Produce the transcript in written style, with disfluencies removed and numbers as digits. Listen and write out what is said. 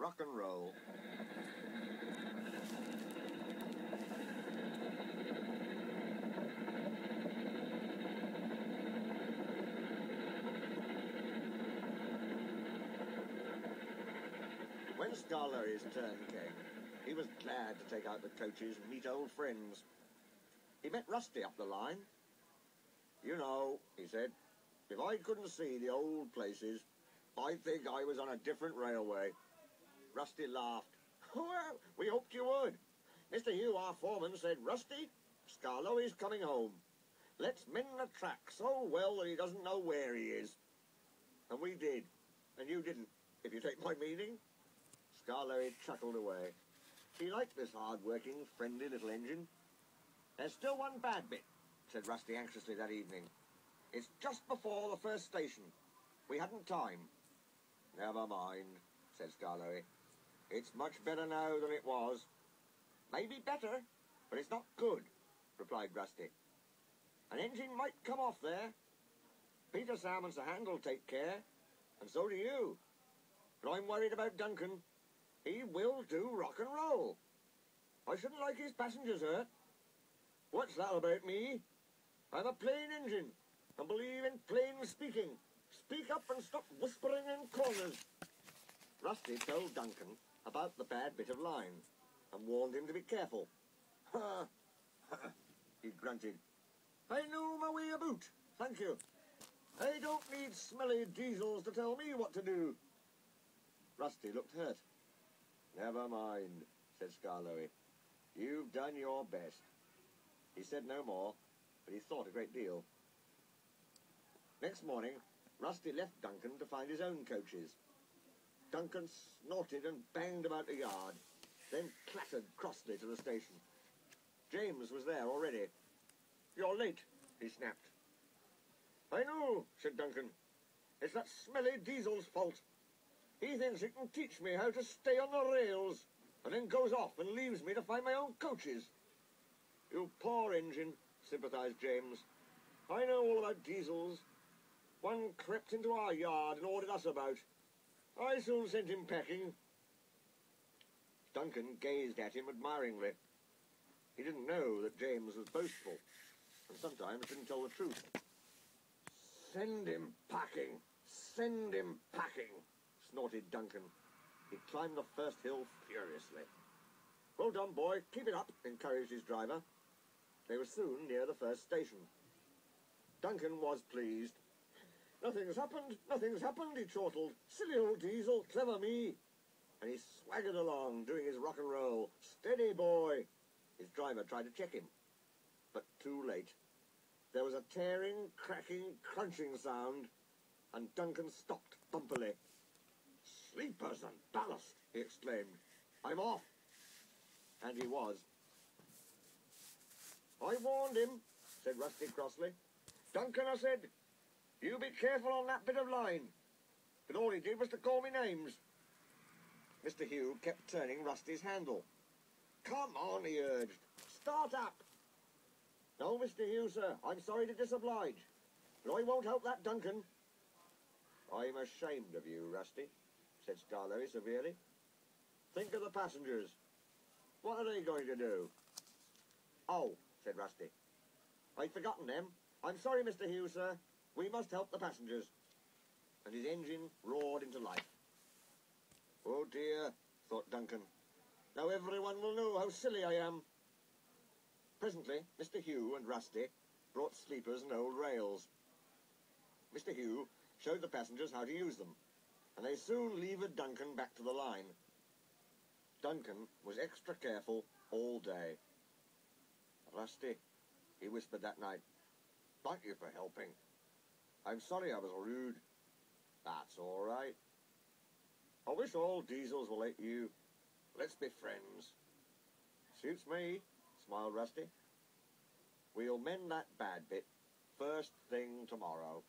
rock and roll. When Scarlari's turn came, he was glad to take out the coaches and meet old friends. He met Rusty up the line. "You know," he said, "if I couldn't see the old places, I'd think I was on a different railway." Rusty laughed. "Well, we hoped you would. Mr. Hugh, our foreman, said, 'Rusty, Scarlari's coming home. Let's mend the track so well that he doesn't know where he is.' And we did, and you didn't, if you take my meaning." Scarlari chuckled away. He liked this hard-working, friendly little engine. "There's still one bad bit," said Rusty anxiously that evening. "It's just before the first station. We hadn't time." "Never mind," said Scarlari. "It's much better now than it was." "Maybe better, but it's not good," replied Rusty. "An engine might come off there. Peter, Sam and Sir Handel take care, and so do you. But I'm worried about Duncan. He will do rock and roll. I shouldn't like his passengers hurt. What's that about me? I'm a plain engine, and believe in plain speaking. Speak up and stop whispering in corners." Rusty told Duncan about the bad bit of line, and warned him to be careful. "Ha! Ha!" he grunted. "I know my way about, thank you. I don't need smelly diesels to tell me what to do." Rusty looked hurt. "Never mind," said Scarlari. "You've done your best." He said no more, but he thought a great deal. Next morning, Rusty left Duncan to find his own coaches. Duncan snorted and banged about the yard, then clattered crossly to the station. James was there already. "You're late," he snapped. "I know," said Duncan. "It's that smelly diesel's fault. He thinks he can teach me how to stay on the rails, and then goes off and leaves me to find my own coaches." "You poor engine," sympathized James. "I know all about diesels. One crept into our yard and ordered us about. I soon sent him packing." Duncan gazed at him admiringly. He didn't know that James was boastful, and sometimes didn't tell the truth. "Send him packing! Send him packing!" snorted Duncan. He climbed the first hill furiously. "Well done, boy. Keep it up," encouraged his driver. They were soon near the first station. Duncan was pleased. Nothing's happened, he chortled. "Silly old diesel, clever me." And he swaggered along, doing his rock and roll. "Steady, boy." His driver tried to check him, but too late. There was a tearing, cracking, crunching sound, and Duncan stopped bumpily. "Sleepers and ballast," he exclaimed. "I'm off." And he was. "I warned him," said Rusty crossly. "Duncan," I said, "you be careful on that bit of line." But all he did was to call me names. Mr. Hugh kept turning Rusty's handle. "Come on," he urged. "Start up." "No, Mr. Hugh, sir. I'm sorry to disoblige, but I won't help that Duncan." "I'm ashamed of you, Rusty," said Scarlari severely. "Think of the passengers. What are they going to do?" "Oh," said Rusty, "I'd forgotten them. I'm sorry, Mr. Hugh, sir. We must help the passengers." And his engine roared into life. "Oh dear," thought Duncan. "Now everyone will know how silly I am." Presently, Mr. Hugh and Rusty brought sleepers and old rails. Mr. Hugh showed the passengers how to use them, and they soon levered Duncan back to the line. Duncan was extra careful all day. "Rusty," he whispered that night, "thank you for helping. I'm sorry I was rude." "That's all right. I wish all diesels were like you. Let's be friends." "Suits me," smiled Rusty. "We'll mend that bad bit first thing tomorrow."